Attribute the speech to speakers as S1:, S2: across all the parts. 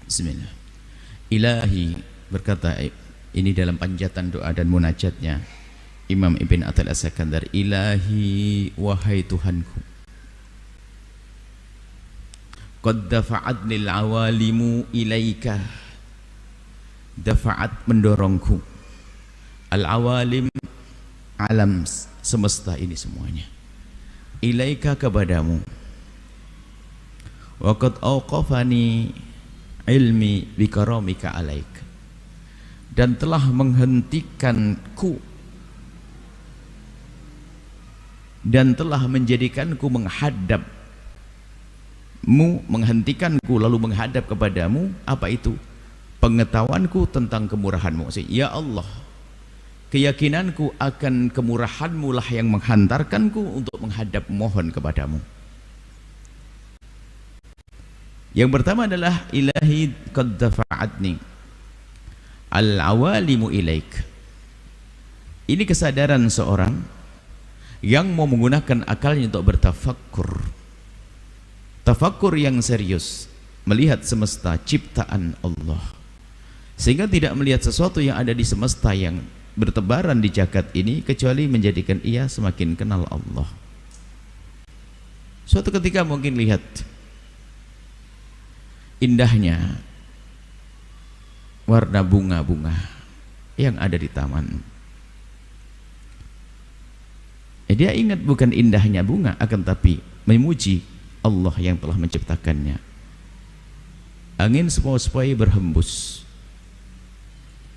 S1: Bismillah. Ilahi, berkata ini dalam panjatan doa dan munajatnya Imam Ibn Athaillah As-Sakandar, Ilahi, wahai Tuhanku, qad dafa'atnil awalimu ilaika, dafa'at mendorongku, al-awalim alam semesta ini semuanya, ilaika kepadamu, wa qad awqafani ilmi bikaramika alaik, dan telah menghentikanku dan telah menjadikanku menghadapmu, menghentikanku lalu menghadap kepadamu. Apa itu? Pengetahuanku tentang kemurahanmu. Ya Allah, keyakinanku akan kemurahanmu lah yang menghantarkanku untuk menghadap mohon kepadamu. Yang pertama adalah ilahi qad dafa'atni al-awalimu ilaik. Ini kesadaran seorang yang mau menggunakan akalnya untuk bertafakkur, tafakkur yang serius, melihat semesta ciptaan Allah, sehingga tidak melihat sesuatu yang ada di semesta yang bertebaran di jagat ini kecuali menjadikan ia semakin kenal Allah. Suatu ketika mungkin lihat indahnya warna bunga-bunga yang ada di taman. Dia ingat bukan indahnya bunga, akan tapi memuji Allah yang telah menciptakannya. Angin sepoi-sepoi berhembus,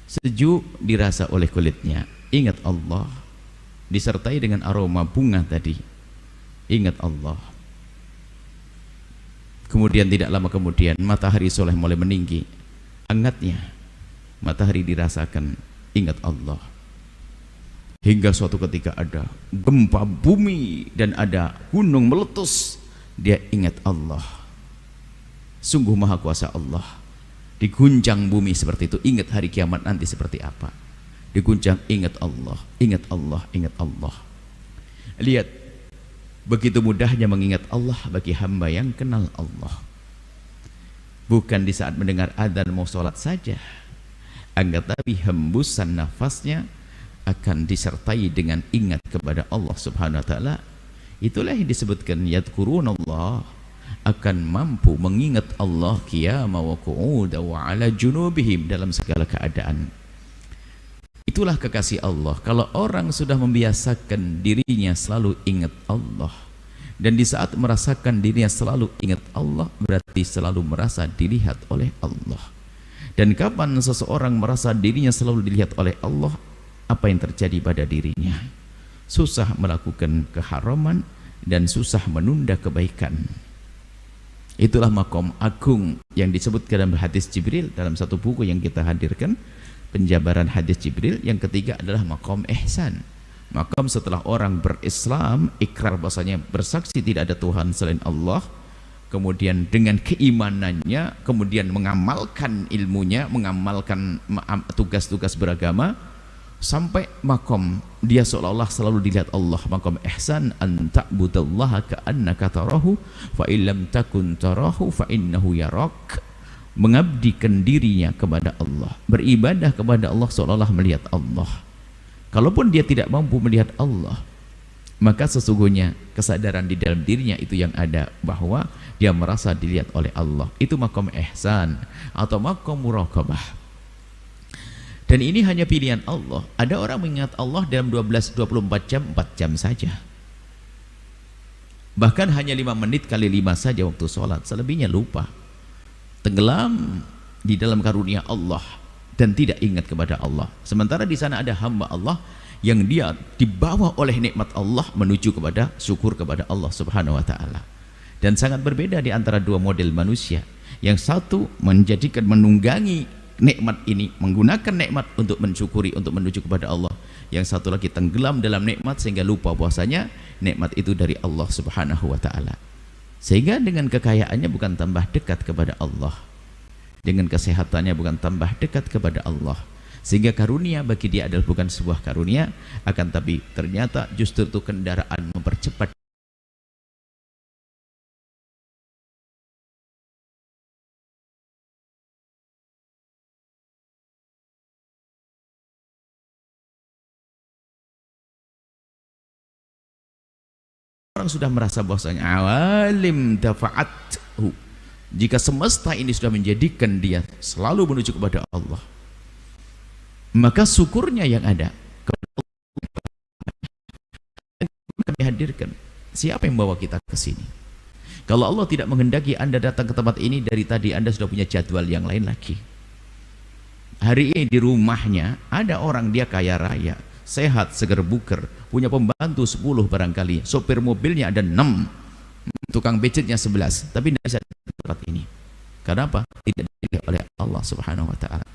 S1: sejuk dirasa oleh kulitnya. Ingat Allah, disertai dengan aroma bunga tadi. Ingat Allah. Kemudian tidak lama kemudian matahari soleh mulai meninggi, hangatnya matahari dirasakan. Ingat Allah. Hingga suatu ketika ada gempa bumi dan ada gunung meletus, dia ingat Allah. Sungguh maha kuasa Allah. Diguncang bumi seperti itu, ingat hari kiamat nanti seperti apa. Diguncang, ingat Allah, ingat Allah, ingat Allah. Lihat begitu mudahnya mengingat Allah bagi hamba yang kenal Allah. Bukan di saat mendengar adzan mau sholat saja, akan tapi hembusan nafasnya akan disertai dengan ingat kepada Allah Subhanahu wa taala. Itulah yang disebutkan yadhkurunallah, akan mampu mengingat Allah qiyama wa qu'uda wa ala junubihim, dalam segala keadaan. Itulah kekasih Allah. Kalau orang sudah membiasakan dirinya selalu ingat Allah, dan di saat merasakan dirinya selalu ingat Allah, berarti selalu merasa dilihat oleh Allah. Dan kapan seseorang merasa dirinya selalu dilihat oleh Allah, apa yang terjadi pada dirinya? Susah melakukan keharaman dan susah menunda kebaikan. Itulah makom agung yang disebutkan dalam hadis Jibril, dalam satu buku yang kita hadirkan, penjabaran hadis Jibril. Yang ketiga adalah makom ihsan, makom setelah orang berislam, ikrar bahasanya bersaksi tidak ada Tuhan selain Allah, kemudian dengan keimanannya, kemudian mengamalkan ilmunya, mengamalkan tugas-tugas beragama, sampai makom dia seolah-olah selalu dilihat Allah. Makom ihsan, an ta'budallaha ka'annaka tarahu fa illam takun tarahu fa innahu yarak. Mengabdikan dirinya kepada Allah, beribadah kepada Allah seolah-olah melihat Allah. Kalaupun dia tidak mampu melihat Allah, maka sesungguhnya kesadaran di dalam dirinya itu yang ada, bahwa dia merasa dilihat oleh Allah. Itu makom ihsan atau makom muraqabah. Dan ini hanya pilihan Allah. Ada orang mengingat Allah dalam 12-24 jam, 4 jam saja. Bahkan hanya 5 menit kali 5 saja waktu sholat. Selebihnya lupa, tenggelam di dalam karunia Allah dan tidak ingat kepada Allah. Sementara di sana ada hamba Allah yang dia dibawa oleh nikmat Allah menuju kepada syukur kepada Allah Subhanahu wa taala. Dan sangat berbeda di antara dua model manusia. Yang satu menunggangi nikmat ini, menggunakan nikmat untuk mensyukuri, untuk menuju kepada Allah. Yang satu lagi tenggelam dalam nikmat sehingga lupa bahwasanya nikmat itu dari Allah Subhanahu wa taala. Sehingga dengan kekayaannya bukan tambah dekat kepada Allah, dengan kesehatannya bukan tambah dekat kepada Allah, sehingga karunia bagi dia adalah bukan sebuah karunia, akan tapi ternyata justru itu kendaraan mempercepat orang sudah merasa bahwasanya awalim dafa'athu, jika semesta ini sudah menjadikan dia selalu menuju kepada Allah, maka syukurnya yang ada kami hadirkan. Siapa yang membawa kita ke sini? Kalau Allah tidak menghendaki Anda datang ke tempat ini, dari tadi Anda sudah punya jadwal yang lain lagi. Hari ini di rumahnya ada orang, dia kaya raya, sehat, seger buker, punya pembantu 10 barangkali, sopir mobilnya ada 6, tukang becetnya 11, tapi tidak bisa di tempat ini. Kenapa? Tidak dipilih oleh Allah Subhanahu wa Ta'ala.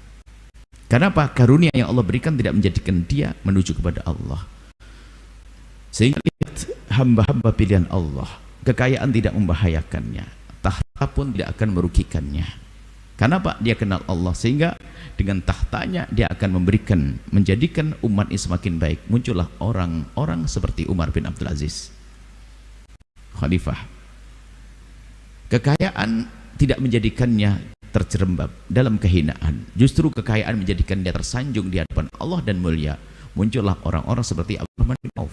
S1: Kenapa? Karunia yang Allah berikan tidak menjadikan dia menuju kepada Allah. Sehingga lihat hamba-hamba pilihan Allah, kekayaan tidak membahayakannya, tahta pun tidak akan merugikannya. Kenapa? Dia kenal Allah, sehingga dengan tahtanya dia akan memberikan, menjadikan umat ini semakin baik. Muncullah orang-orang seperti Umar bin Abdul Aziz, khalifah. Kekayaan tidak menjadikannya terjerembab dalam kehinaan, justru kekayaan menjadikan dia tersanjung di hadapan Allah dan mulia. Muncullah orang-orang seperti Abdurrahman bin Auf.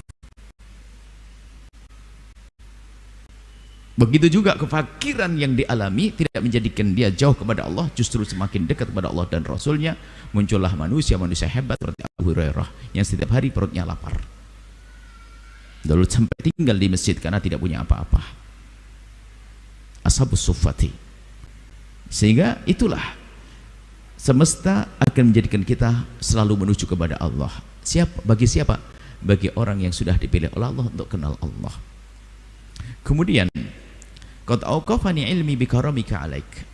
S1: Begitu juga kefakiran yang dialami tidak menjadikan dia jauh kepada Allah, justru semakin dekat kepada Allah dan Rasulnya. Muncullah manusia-manusia hebat seperti Abu Hurairah yang setiap hari perutnya lapar, lalu sampai tinggal di masjid karena tidak punya apa-apa. Ashabus suffati. Sehingga itulah semesta akan menjadikan kita selalu menuju kepada Allah. Bagi siapa? Bagi orang yang sudah dipilih oleh Allah untuk kenal Allah. Kemudian qad auqafani ilmi bikaramika alaik,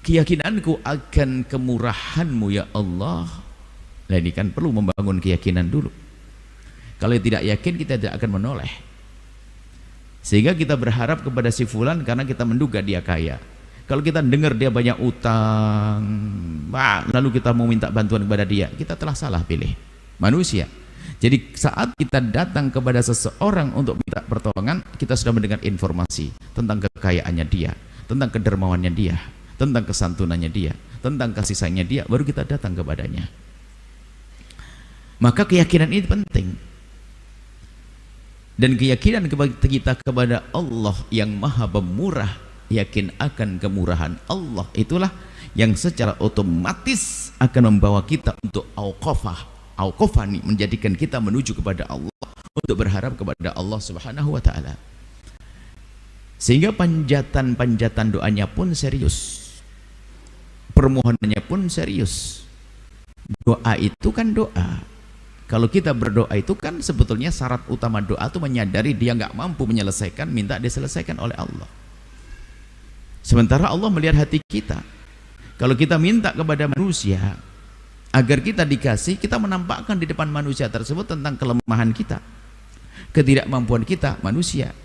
S1: keyakinanku akan kemurahanmu ya Allah. Nah, ini kan perlu membangun keyakinan dulu. Kalau tidak yakin, kita tidak akan menoleh. Sehingga kita berharap kepada si fulan karena kita menduga dia kaya. Kalau kita dengar dia banyak utang, lalu kita mau minta bantuan kepada dia, kita telah salah pilih manusia. Jadi saat kita datang kepada seseorang untuk minta pertolongan, kita sudah mendengar informasi tentang kekayaannya dia, tentang kedermawannya dia, tentang kesantunannya dia, tentang kasih sayangnya dia, baru kita datang kepadanya. Maka keyakinan ini penting. Dan keyakinan kita kepada Allah yang Maha Pemurah, yakin akan kemurahan Allah, itulah yang secara otomatis akan membawa kita untuk auqafani, menjadikan kita menuju kepada Allah, untuk berharap kepada Allah Subhanahu wa Ta'ala. Sehingga panjatan doanya pun serius, permohonannya pun serius. Doa itu kan doa. Kalau kita berdoa itu kan sebetulnya syarat utama doa itu menyadari dia nggak mampu menyelesaikan, minta diselesaikan oleh Allah. Sementara Allah melihat hati kita. Kalau kita minta kepada manusia agar kita dikasih, kita menampakkan di depan manusia tersebut tentang kelemahan kita, ketidakmampuan kita manusia.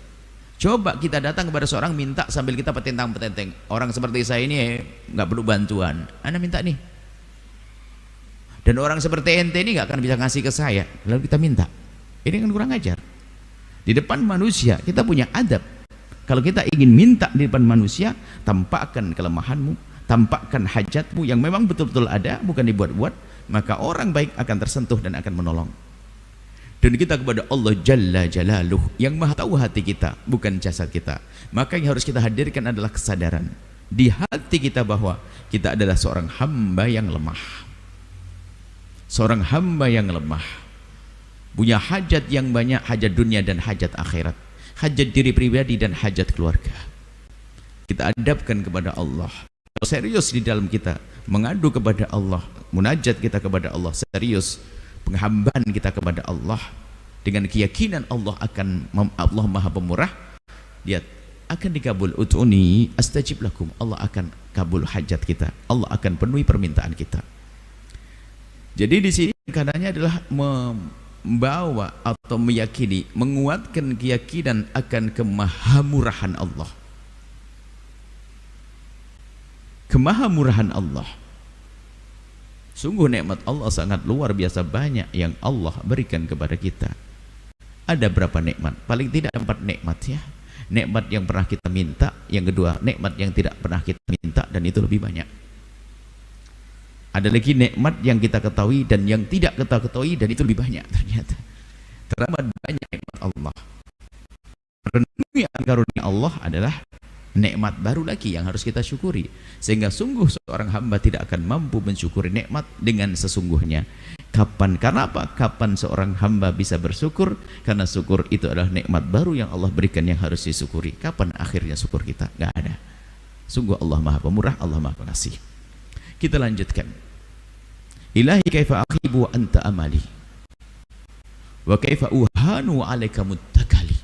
S1: Coba kita datang kepada seorang minta sambil kita petentang-petenteng, orang seperti saya ini nggak perlu bantuan, Anda minta nih. Dan orang seperti ente ini nggak akan bisa ngasih ke saya, lalu kita minta. Ini kan kurang ajar. Di depan manusia kita punya adab. Kalau kita ingin minta di depan manusia, tampakkan kelemahanmu, tampakkan hajatmu yang memang betul-betul ada, bukan dibuat-buat, maka orang baik akan tersentuh dan akan menolong. Dan kita kepada Allah Jalla Jalaluh yang Maha tahu hati kita, bukan jasad kita. Maka yang harus kita hadirkan adalah kesadaran di hati kita bahwa kita adalah seorang hamba yang lemah. Seorang hamba yang lemah, punya hajat yang banyak, hajat dunia dan hajat akhirat, hajat diri pribadi dan hajat keluarga. Kita adabkan kepada Allah. Kalau serius di dalam kita mengadu kepada Allah, munajat kita kepada Allah serius, penghambaan kita kepada Allah dengan keyakinan Allah Maha Pemurah, dia akan dikabul. Ud'uni astajib lakum, Allah akan kabul hajat kita, Allah akan penuhi permintaan kita. Jadi di sini katanya adalah membawa atau meyakini, menguatkan keyakinan akan kemahamurahan Allah. Kemahamurahan Allah. Sungguh nikmat Allah sangat luar biasa banyak yang Allah berikan kepada kita. Ada berapa nikmat? Paling tidak 4 nikmat ya. Nikmat yang pernah kita minta, yang kedua nikmat yang tidak pernah kita minta, dan itu lebih banyak. Ada lagi nikmat yang kita ketahui dan yang tidak kita ketahui, dan itu lebih banyak ternyata. teramat banyak nikmat Allah. Renungi karunia Allah adalah nikmat baru lagi yang harus kita syukuri, sehingga sungguh seorang hamba tidak akan mampu mensyukuri nikmat dengan sesungguhnya. Kapan? Karena apa? Kapan seorang hamba bisa bersyukur? Karena syukur itu adalah nikmat baru yang Allah berikan yang harus disyukuri. Kapan akhirnya syukur kita? Gak ada. Sungguh Allah Maha Pemurah, Allah Maha Pengasih. Kita lanjutkan. Ilahi kaifa akhibu anta amali wa kaifa uhanu alaika muttakali.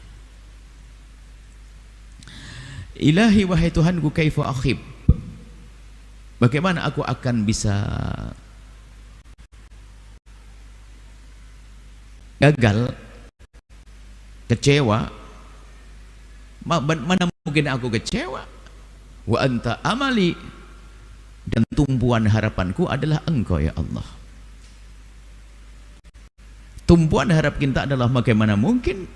S1: Ilahi wahai Tuhanku, kaifa akhib, bagaimana aku akan bisa gagal, kecewa, mana mungkin aku kecewa, wa anta amali, dan tumpuan harapanku adalah Engkau ya Allah. Tumpuan harap kita adalah bagaimana mungkin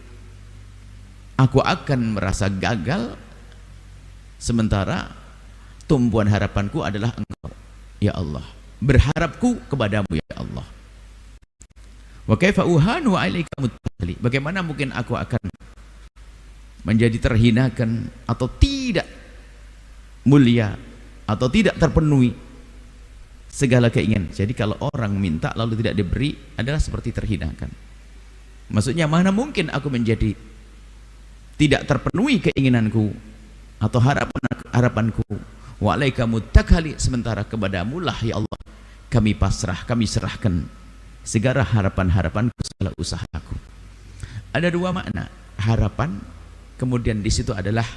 S1: aku akan merasa gagal sementara tumpuan harapanku adalah Engkau ya Allah, berharapku kepadamu ya Allah. Wa kaifa uhanu alaika muttakali, bagaimana mungkin aku akan menjadi terhinakan atau tidak mulia atau tidak terpenuhi segala keinginan. Jadi kalau orang minta lalu tidak diberi adalah seperti terhinakan. Maksudnya mana mungkin aku menjadi tidak terpenuhi keinginanku atau harapanku, wa alaika muttakali, sementara kepadamu lah ya Allah kami pasrah, kami serahkan segala harapan-harapanku, segala usahaku. Ada dua makna harapan, kemudian di situ adalah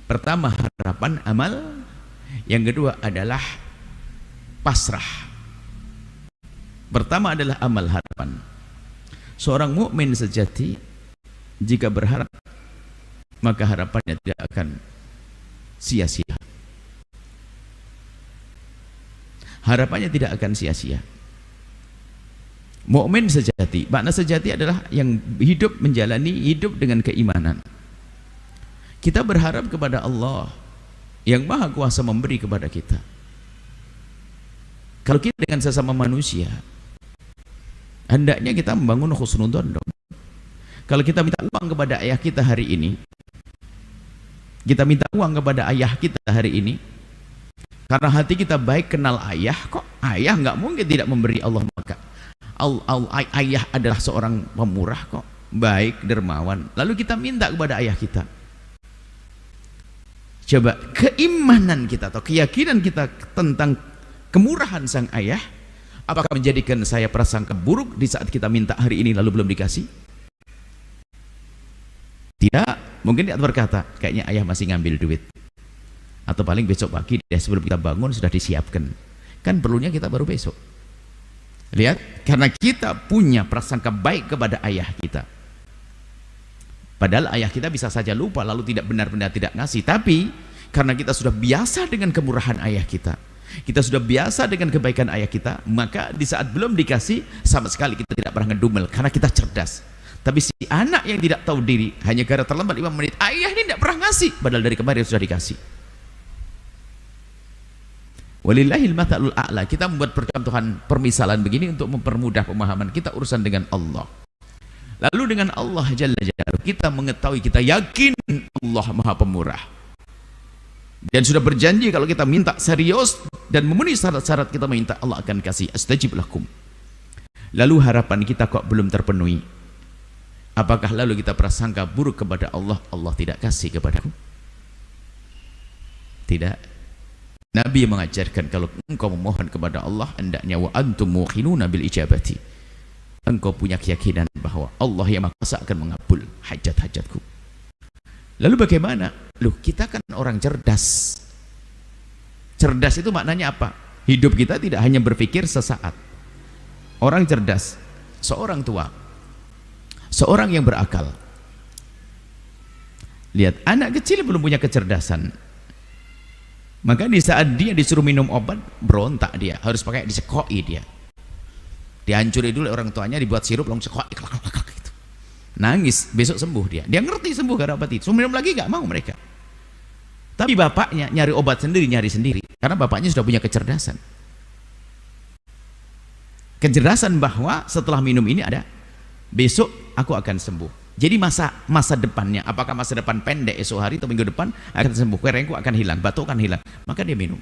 S1: pertama harapan amal, yang kedua adalah pasrah. Pertama adalah amal, harapan. Seorang mukmin sejati jika berharap maka harapannya tidak akan sia-sia. Harapannya tidak akan sia-sia. Mukmin sejati, makna sejati adalah yang hidup menjalani hidup dengan keimanan. Kita berharap kepada Allah yang Maha Kuasa memberi kepada kita. Kalau kita dengan sesama manusia, hendaknya kita membangun husnudzon dong. Kalau kita minta uang kepada ayah kita hari ini, kita minta uang kepada ayah kita hari ini karena hati kita baik kenal ayah, kok ayah nggak mungkin tidak memberi Allah, maka ayah adalah seorang pemurah kok, baik, dermawan, lalu kita minta kepada ayah kita. Coba keimanan kita atau keyakinan kita tentang kemurahan sang ayah, apakah menjadikan saya prasangka buruk di saat kita minta hari ini lalu belum dikasih? Tidak, mungkin dia berkata kayaknya ayah masih ngambil duit, atau paling besok pagi dia sebelum kita bangun sudah disiapkan, kan perlunya kita baru besok. Lihat, karena kita punya prasangka baik kepada ayah kita, padahal ayah kita bisa saja lupa lalu tidak benar-benar tidak ngasih, tapi karena kita sudah biasa dengan kemurahan ayah kita, kita sudah biasa dengan kebaikan ayah kita, maka di saat belum dikasih sama sekali kita tidak pernah ngedumel karena kita cerdas. Tapi si anak yang tidak tahu diri, hanya gara terlambat 5 menit, ayah ini tidak pernah ngasih, padahal dari kemarin sudah dikasih. Walillahil mathalul a'la. Kita membuat percontohan permisalan begini untuk mempermudah pemahaman kita urusan dengan Allah. Lalu dengan Allah Jalla Jalaluhu kita mengetahui, kita yakin Allah Maha Pemurah, dan sudah berjanji kalau kita minta serius dan memenuhi syarat-syarat kita minta, Allah akan kasih. Astajib lakum. Lalu harapan kita kok belum terpenuhi, apakah lalu kita prasangka buruk kepada Allah, Allah tidak kasih kepadaku? Tidak. Nabi mengajarkan kalau engkau memohon kepada Allah, hendaknya wa antum muqinuna bil ijabati, engkau punya keyakinan bahwa Allah yang Maha Kuasa akan mengabul hajat-hajatku. Lalu bagaimana? Loh, kita kan orang cerdas. Cerdas itu maknanya apa? Hidup kita tidak hanya berpikir sesaat. Orang cerdas, seorang tua, seorang yang berakal. Lihat, anak kecil belum punya kecerdasan, maka di saat dia disuruh minum obat, berontak dia, harus pakai disekoi dia. Dihancuri dulu orang tuanya, dibuat sirup, langsung sekoi, gitu. Nangis, besok sembuh dia. Dia ngerti sembuh karena obat itu. Minum lagi gak mau mereka. Tapi bapaknya nyari obat sendiri, nyari sendiri, karena bapaknya sudah punya kecerdasan. Kecerdasan bahwa setelah minum ini ada besok aku akan sembuh. Jadi masa depannya, apakah masa depan pendek esok hari atau minggu depan akan sembuh, kerengku akan hilang, batuk akan hilang, maka dia minum.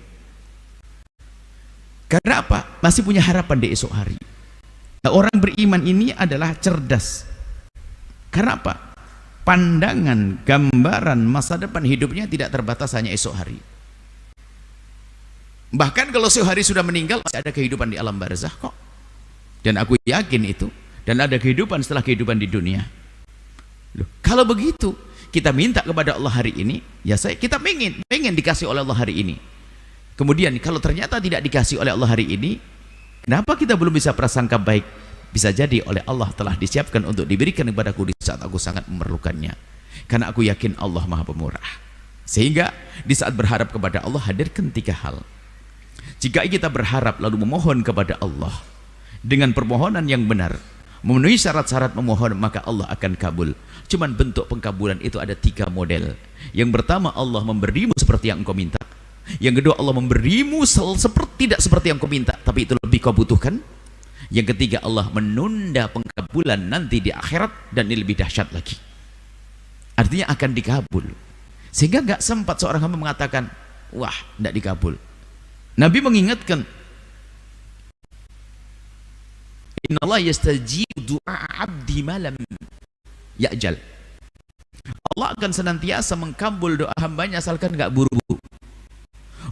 S1: Karena apa? Masih punya harapan di esok hari. Nah, orang beriman ini adalah cerdas. Karena apa? Pandangan, gambaran masa depan hidupnya tidak terbatas hanya esok hari. Bahkan kalau esok hari sudah meninggal, masih ada kehidupan di alam barzakh kok. Dan aku yakin itu. Dan ada kehidupan setelah kehidupan di dunia. Loh, kalau begitu kita minta kepada Allah hari ini, ya kita pengen dikasih oleh Allah hari ini. Kemudian kalau ternyata tidak dikasih oleh Allah hari ini, kenapa kita belum bisa prasangka baik? Bisa jadi oleh Allah telah disiapkan untuk diberikan kepadaku di saat aku sangat memerlukannya. Karena aku yakin Allah Maha Pemurah. Sehingga di saat berharap kepada Allah hadirkan 3 hal. Jika kita berharap lalu memohon kepada Allah dengan permohonan yang benar, memenuhi syarat-syarat memohon, maka Allah akan kabul. Cuman bentuk pengkabulan itu ada 3 model. Yang pertama, Allah memberimu seperti yang engkau minta. Yang kedua, Allah memberimu tidak seperti yang kau minta, tapi itu lebih kau butuhkan. Yang ketiga, Allah menunda pengkabulan nanti di akhirat, dan ini lebih dahsyat lagi. Artinya akan dikabul. Sehingga nggak sempat seorang hamba mengatakan, wah, tidak dikabul. Nabi mengingatkan, Innallaha yastajibu du'a 'abdi malam ya'jal. Allah akan senantiasa mengkabul doa hambanya asalkan nggak buru-buru.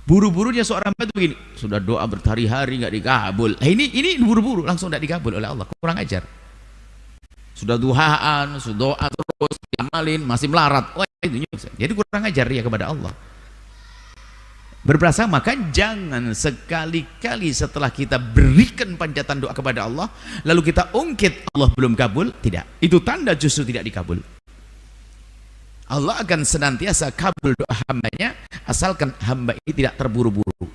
S1: Buru-burunya seorang hamba itu begini, sudah doa berhari-hari nggak dikabul. Ini buru-buru langsung nggak dikabul oleh Allah, kurang ajar. Sudah duhaan, sudah doa terus diamalin, masih melarat. Oh, itu jadi kurang ajar ya kepada Allah. Berprasangka, maka jangan sekali-kali setelah kita berikan panjatan doa kepada Allah lalu kita ungkit Allah belum kabul. Tidak, itu tanda justru tidak dikabul. Allah akan senantiasa kabul doa hambanya asalkan hamba ini tidak terburu-buru.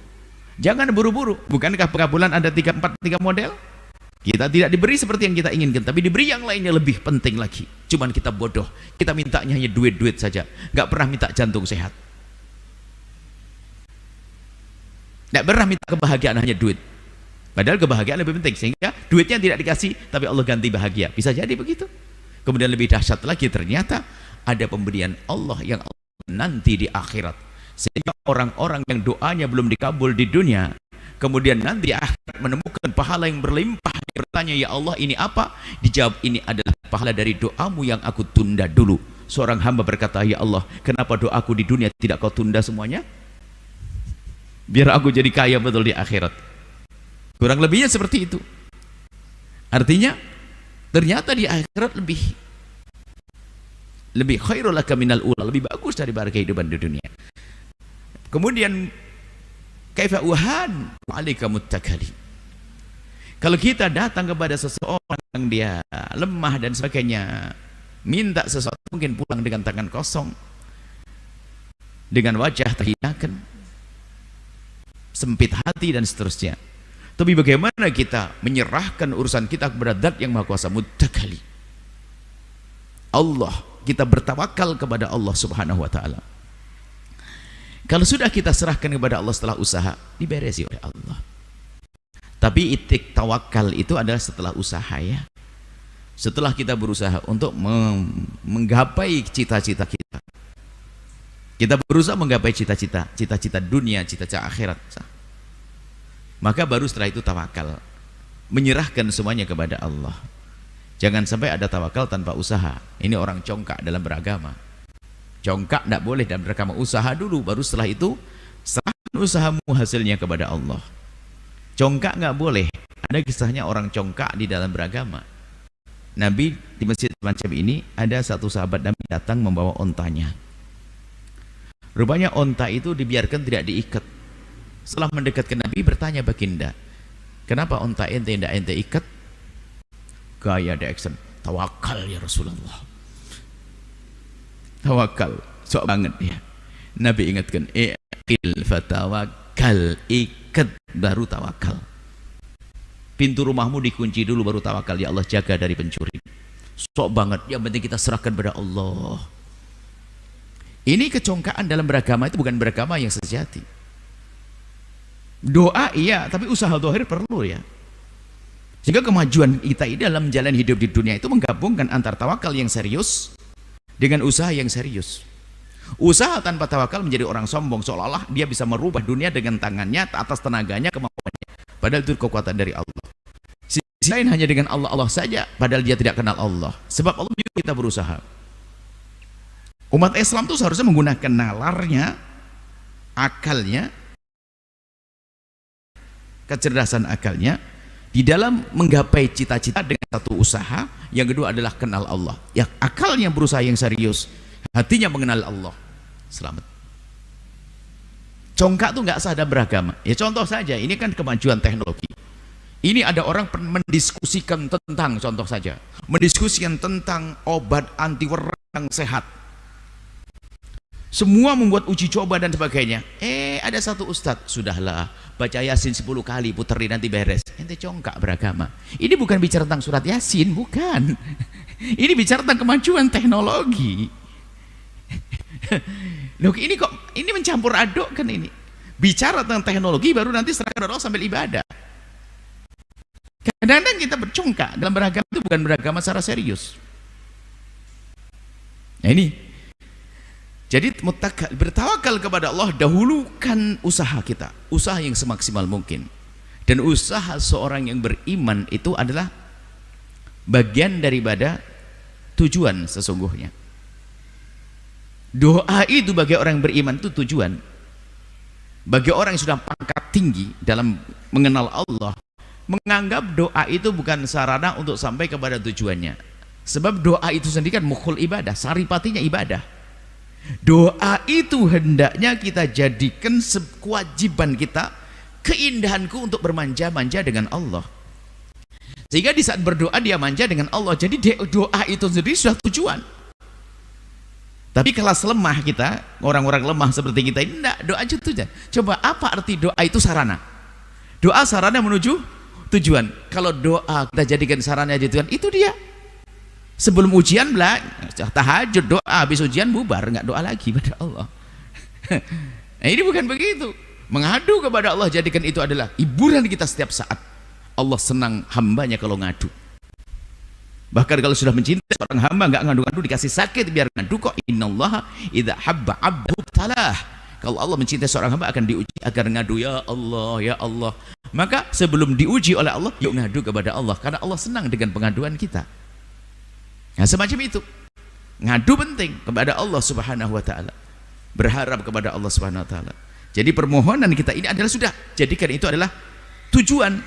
S1: Jangan buru-buru. Bukankah pengkabulan ada 3 model? Kita tidak diberi seperti yang kita inginkan, tapi diberi yang lainnya lebih penting lagi. Cuman kita bodoh, kita mintanya hanya duit-duit saja, nggak pernah minta jantung sehat. Tidak pernah minta kebahagiaan, hanya duit. Padahal kebahagiaan lebih penting, sehingga duitnya tidak dikasih tapi Allah ganti bahagia. Bisa jadi begitu. Kemudian lebih dahsyat lagi, ternyata ada pemberian Allah yang nanti di akhirat, sehingga orang-orang yang doanya belum dikabul di dunia kemudian nanti akhirat menemukan pahala yang berlimpah. Dia bertanya, ya Allah, ini apa? Dijawab, ini adalah pahala dari doamu yang aku tunda dulu. Seorang hamba berkata, ya Allah, kenapa doaku di dunia tidak kau tunda semuanya? Biar aku jadi kaya betul di akhirat. Kurang lebihnya seperti itu. Artinya ternyata di akhirat lebih khairul laka minal ula, lebih bagus daripada kehidupan di dunia. Kemudian kaifa uhan alika muttakalin. Kalau kita datang kepada seseorang yang dia lemah dan sebagainya, minta sesuatu, mungkin pulang dengan tangan kosong, dengan wajah terhinakan, sempit hati dan seterusnya. Tapi bagaimana kita menyerahkan urusan kita kepada Zat yang Maha Kuasa, Muttakali Allah, kita bertawakal kepada Allah Subhanahu wa taala. Kalau sudah kita serahkan kepada Allah setelah usaha, diberesi oleh Allah. Tapi itik tawakal itu adalah setelah usaha, ya. Setelah kita berusaha untuk menggapai cita-cita kita. Kita berusaha menggapai cita-cita dunia, cita-cita akhirat. Maka baru setelah itu tawakal, menyerahkan semuanya kepada Allah. Jangan sampai ada tawakal tanpa usaha. Ini orang congkak dalam beragama. Congkak tidak boleh dalam beragama, usaha dulu, baru setelah itu serahkan usahamu hasilnya kepada Allah. Congkak nggak boleh. Ada kisahnya orang congkak di dalam beragama. Nabi di masjid macam ini, ada satu sahabat Nabi datang membawa ontanya. Rupanya onta itu dibiarkan tidak diikat. Setelah mendekat ke Nabi, bertanya baginda, kenapa onta ente tidak ente ikat? Gaya ada action, tawakal ya Rasulullah. Tawakal, sok banget ya. Nabi ingatkan, iqil fatawakal, ikat baru tawakal. Pintu rumahmu dikunci dulu baru tawakal, ya Allah jaga dari pencuri. Sok banget, yang penting kita serahkan kepada Allah. Ini kecongkaan dalam beragama itu bukan beragama yang sejati. Doa iya, tapi usaha zahir perlu, ya. Sehingga kemajuan kita ini dalam jalan hidup di dunia itu menggabungkan antara tawakal yang serius dengan usaha yang serius. Usaha tanpa tawakal menjadi orang sombong, seolah-olah dia bisa merubah dunia dengan tangannya, atas tenaganya, kemampuannya. Padahal itu kekuatan dari Allah. Sisi lain hanya dengan Allah saja, padahal dia tidak kenal Allah. Sebab Allah menyuruh kita berusaha. Umat Islam itu seharusnya menggunakan nalarnya, akalnya, kecerdasan akalnya di dalam menggapai cita-cita dengan satu usaha. Yang kedua adalah kenal Allah. Yang akalnya berusaha yang serius, hatinya mengenal Allah, selamat. Congkak itu nggak sadar beragama. Ya contoh saja, ini kan kemajuan teknologi. Ini ada orang mendiskusikan tentang, contoh saja, mendiskusikan tentang obat anti werak yang sehat. Semua membuat uji coba dan sebagainya. Ada satu ustadz, sudahlah, baca Yasin 10 kali, puterin nanti beres. Ente congkak beragama. Ini bukan bicara tentang surat Yasin, bukan. Ini bicara tentang kemajuan teknologi. Loh, ini kok ini mencampur aduk kan ini. Bicara tentang teknologi baru nanti serahkan Allah sambil ibadah. Kadang-kadang kita bercongkak dalam beragama itu bukan beragama secara serius. Nah ini. Jadi bertawakal kepada Allah, dahulukan usaha kita, usaha yang semaksimal mungkin. Dan usaha seorang yang beriman itu adalah bagian daripada tujuan sesungguhnya. Doa itu bagi orang yang beriman itu tujuan. Bagi orang yang sudah pangkat tinggi dalam mengenal Allah, menganggap doa itu bukan sarana untuk sampai kepada tujuannya. Sebab doa itu sendiri kan mukhul ibadah, saripatinya ibadah. Doa itu hendaknya kita jadikan kewajiban kita, keindahanku untuk bermanja-manja dengan Allah. Sehingga di saat berdoa dia manja dengan Allah. Jadi doa itu sendiri sudah tujuan. Tapi kelas lemah kita, orang-orang lemah seperti kita ini, enggak, doa itu tujuan. Coba apa arti doa itu sarana? Doa sarana menuju tujuan. Kalau doa kita jadikan sarana tujuan, itu dia. Sebelum ujian tahajud, doa, habis ujian bubar, nggak doa lagi pada Allah. Nah, ini bukan begitu. Mengadu kepada Allah, jadikan itu adalah hiburan kita setiap saat. Allah senang hambanya kalau ngadu. Bahkan kalau sudah mencintai seorang hamba, nggak ngadu-ngadu, dikasih sakit biar ngadu kok. Innallaha idza habba 'abdahu talah. Kalau Allah mencintai seorang hamba akan diuji agar ngadu, ya Allah, ya Allah. Maka sebelum diuji oleh Allah, yuk ngadu kepada Allah, karena Allah senang dengan pengaduan kita. Nah, semacam itu. Ngadu penting kepada Allah Subhanahu wa taala. Berharap kepada Allah Subhanahu wa taala. Jadi permohonan kita ini adalah sudah jadikan itu adalah tujuan.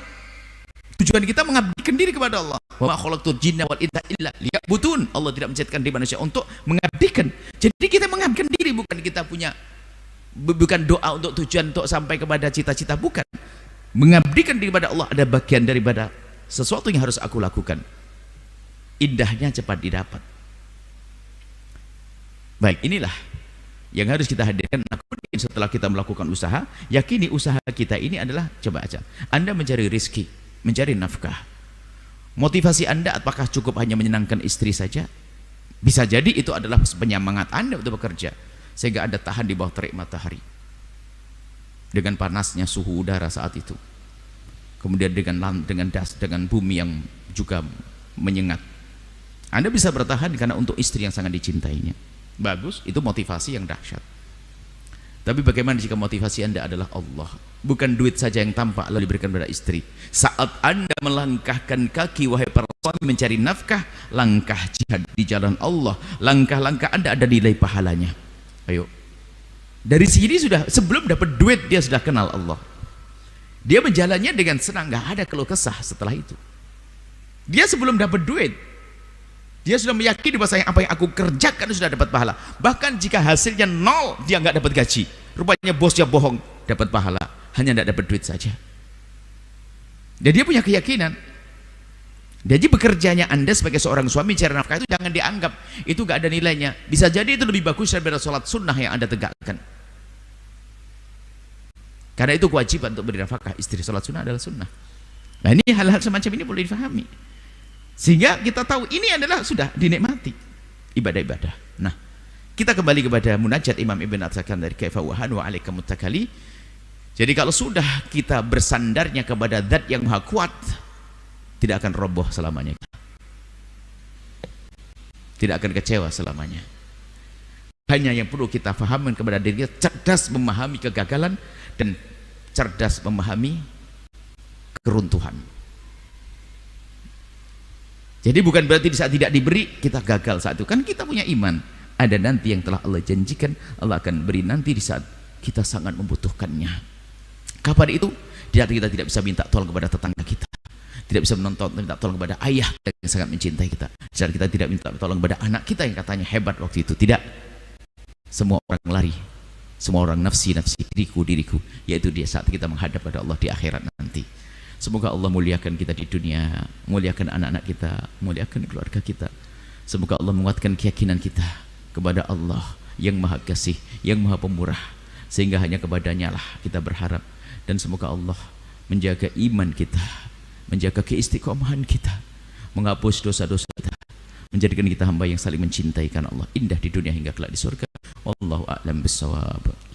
S1: Tujuan kita mengabdikan diri kepada Allah. Wa ma khalaqtul jinna wal insa illa liya'budun. Allah tidak menciptakan diri manusia untuk mengabdikan. Jadi kita mengabdikan diri, bukan kita punya, bukan doa untuk tujuan untuk sampai kepada cita-cita, bukan. Mengabdikan diri kepada Allah ada bagian daripada sesuatu yang harus aku lakukan. Indahnya cepat didapat. Baik, inilah yang harus kita hadirkan. Setelah kita melakukan usaha, yakini usaha kita ini adalah, coba aja, Anda mencari rezeki, mencari nafkah. Motivasi Anda apakah cukup hanya menyenangkan istri saja? Bisa jadi itu adalah penyemangat Anda untuk bekerja, sehingga Anda tahan di bawah terik matahari dengan panasnya suhu udara saat itu. Kemudian dengan bumi yang juga menyengat. Anda bisa bertahan karena untuk istri yang sangat dicintainya. Bagus, itu motivasi yang dahsyat. Tapi bagaimana jika motivasi Anda adalah Allah? Bukan duit saja yang tampak lalu diberikan kepada istri. Saat Anda melangkahkan kaki, wahai para suami, mencari nafkah, langkah jihad di jalan Allah, langkah-langkah Anda ada nilai pahalanya. Ayo. Dari sini sudah, sebelum dapat duit dia sudah kenal Allah. Dia menjalannya dengan senang, nggak ada keluh kesah setelah itu. Dia sebelum dapat duit, dia sudah meyakini bahwa apa yang aku kerjakan sudah dapat pahala. Bahkan jika hasilnya nol, dia nggak dapat gaji. Rupanya bosnya bohong, dapat pahala. Hanya tidak dapat duit saja. Dan dia punya keyakinan. Jadi bekerjanya Anda sebagai seorang suami cari nafkah itu jangan dianggap itu nggak ada nilainya. Bisa jadi itu lebih bagus daripada sholat sunnah yang Anda tegakkan. Karena itu kewajiban untuk beri nafkah istri. Sholat sunnah adalah sunnah. Nah, ini hal-hal semacam ini boleh difahami. Sehingga kita tahu ini adalah sudah dinikmati ibadah-ibadah. Nah, kita kembali kepada munajat Imam Ibn Atsakan dari Kaifa wahan wa alaika muttakali. Jadi kalau sudah kita bersandarnya kepada zat yang maha kuat, tidak akan roboh selamanya, tidak akan kecewa selamanya. Hanya yang perlu kita fahamkan kepada diri kita, cerdas memahami kegagalan dan cerdas memahami keruntuhan. Jadi bukan berarti di saat tidak diberi kita gagal saat itu, kan kita punya iman. Ada nanti yang telah Allah janjikan, Allah akan beri nanti di saat kita sangat membutuhkannya. Kapan itu? Di saat kita tidak bisa minta tolong kepada tetangga kita, tidak bisa minta tolong kepada ayah yang sangat mencintai kita, di saat kita tidak minta tolong kepada anak kita yang katanya hebat waktu itu. Tidak. Semua orang lari, semua orang nafsi, diriku, yaitu dia saat kita menghadap pada Allah di akhirat nanti. Semoga Allah muliakan kita di dunia, muliakan anak-anak kita, muliakan keluarga kita. Semoga Allah menguatkan keyakinan kita kepada Allah yang Maha Kasih, yang Maha Pemurah, sehingga hanya kepadanya lah kita berharap. Dan semoga Allah menjaga iman kita, menjaga keistiqomahan kita, menghapus dosa-dosa kita, menjadikan kita hamba yang saling mencintai karena Allah, indah di dunia hingga kelak di surga. Wallahu a'lam bissawab.